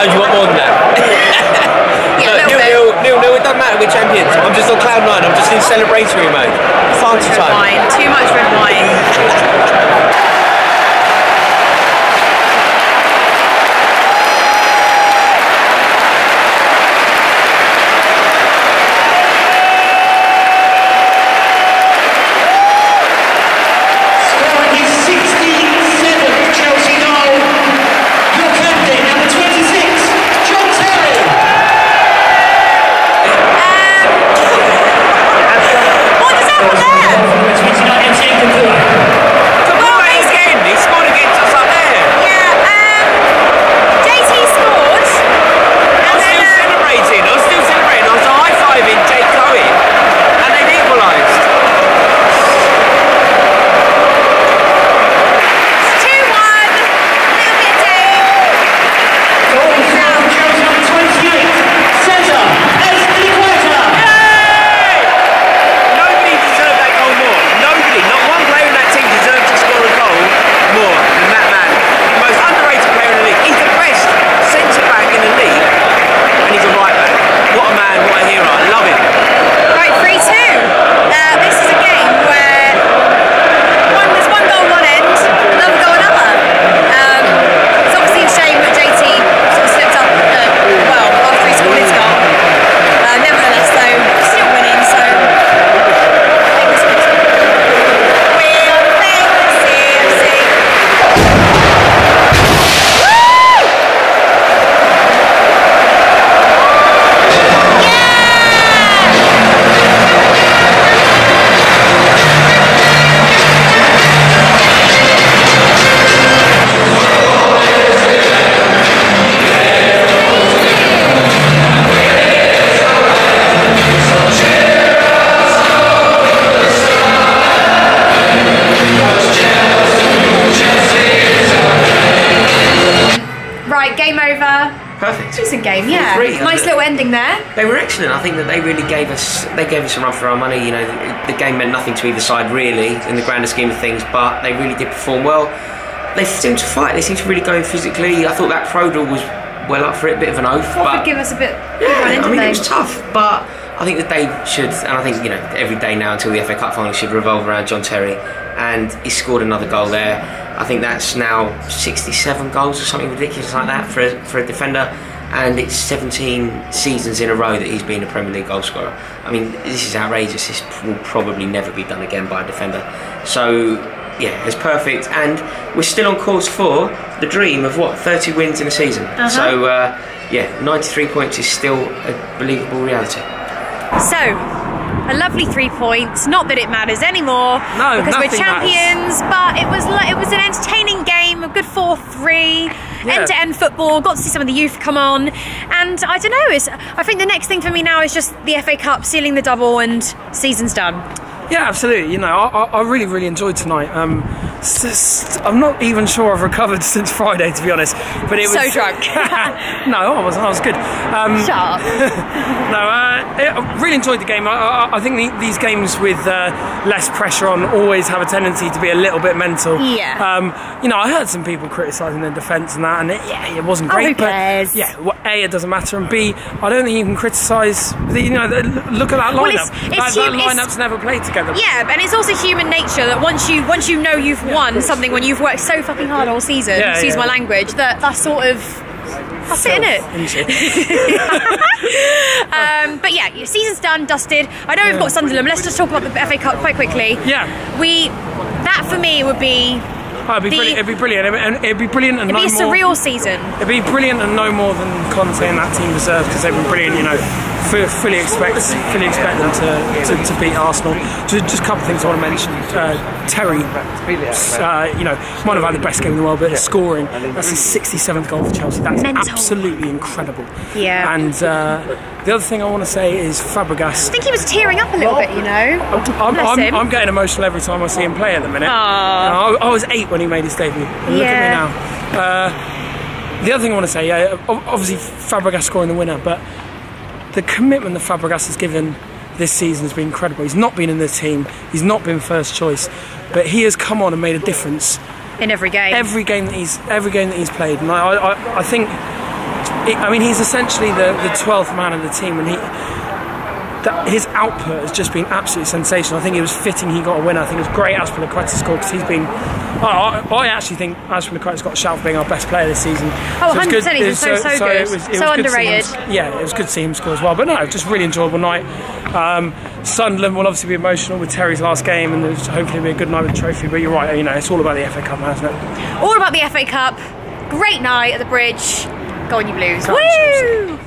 Oh, you want more than that? Yeah, nil, it doesn't matter, we're champions. I'm just on cloud 9, I'm just in celebratory mode. Far too red wine, too much red wine. Game over. Perfect. Decent game, yeah. Nice little ending there. They were excellent. I think that they really gave us a run for our money. You know, the game meant nothing to either side really in the grander scheme of things, but they really did perform well. They seemed to fight. They seemed to really go in physically. I thought that Prodal was well up for it, a bit of an oath. Watford give us a bit. Yeah, I mean, it was tough, but I think that they should, and I think, you know, every day now until the FA Cup final should revolve around John Terry, and he scored another goal there. I think that's now 67 goals or something ridiculous like that for a defender, and it's 17 seasons in a row that he's been a Premier League goal scorer. I mean, this is outrageous. This will probably never be done again by a defender. So yeah, it's perfect, and we're still on course for the dream of what, 30 wins in a season. So yeah, 93 points is still a believable reality. So, a lovely 3 points. Not that it matters anymore, because we're champions. But it was an entertaining game, a good 4-3, end-to-end football. Got to see some of the youth come on, and I don't know. I think the next thing for me now is just the FA Cup, sealing the double, and season's done. Yeah, absolutely. You know, I really enjoyed tonight. I'm not even sure I've recovered since Friday, to be honest. But it was so drunk. No, I wasn't. I was good. Shut up. No, I really enjoyed the game. I think these games with less pressure on always have a tendency to be a little bit mental. Yeah. You know, I heard some people criticising their defence and that, and it wasn't great. Who cares? But yeah, well, A, it doesn't matter, and B, I don't think you can criticise. You know, look at that lineup. That lineup's never played together. Yeah, and it's also human nature that once you know you've won something when you've worked so fucking hard all season, excuse my language, that's sort of, that's it, innit? But yeah, your season's done, dusted. I know we've got Sunderland, but let's just talk about the FA Cup quite quickly. Yeah. That for me would be... Oh, it'd be brilliant. It'd be brilliant, and it'd be a surreal season. It'd be brilliant, and no more than Conte and that team deserve, because they've been brilliant. You know, fully expect them to beat Arsenal. Just a couple of things I want to mention. Terry, you know, might have had the best game in the world, but scoring, that's his 67th goal for Chelsea. That's absolutely incredible. Yeah. And the other thing I want to say is Fabregas. I think he was tearing up a little bit, you know. I'm getting emotional every time I see him play at the minute. I was 8 when he made his debut. And look at me now. The other thing I want to say, obviously Fabregas scoring the winner, but the commitment that Fabregas has given this season has been incredible. He's not been in the team, he's not been first choice, but he has come on and made a difference in every game. Every game that he's played, and I think I mean, he's essentially the 12th man of the team, and his output has just been absolutely sensational. I think it was fitting he got a winner. I think it was great Azpilicueta scored, because he's been... I actually think Azpilicueta's got a shout for being our best player this season. Oh, 100%, he's been so good. So underrated. Yeah, it was good to see him score as well. But no, just really enjoyable night. Sunderland will obviously be emotional with Terry's last game, and hopefully it'll be a good night with the trophy. But you're right, you know, it's all about the FA Cup now, isn't it? All about the FA Cup. Great night at the Bridge. Go on, you Blues. Woo!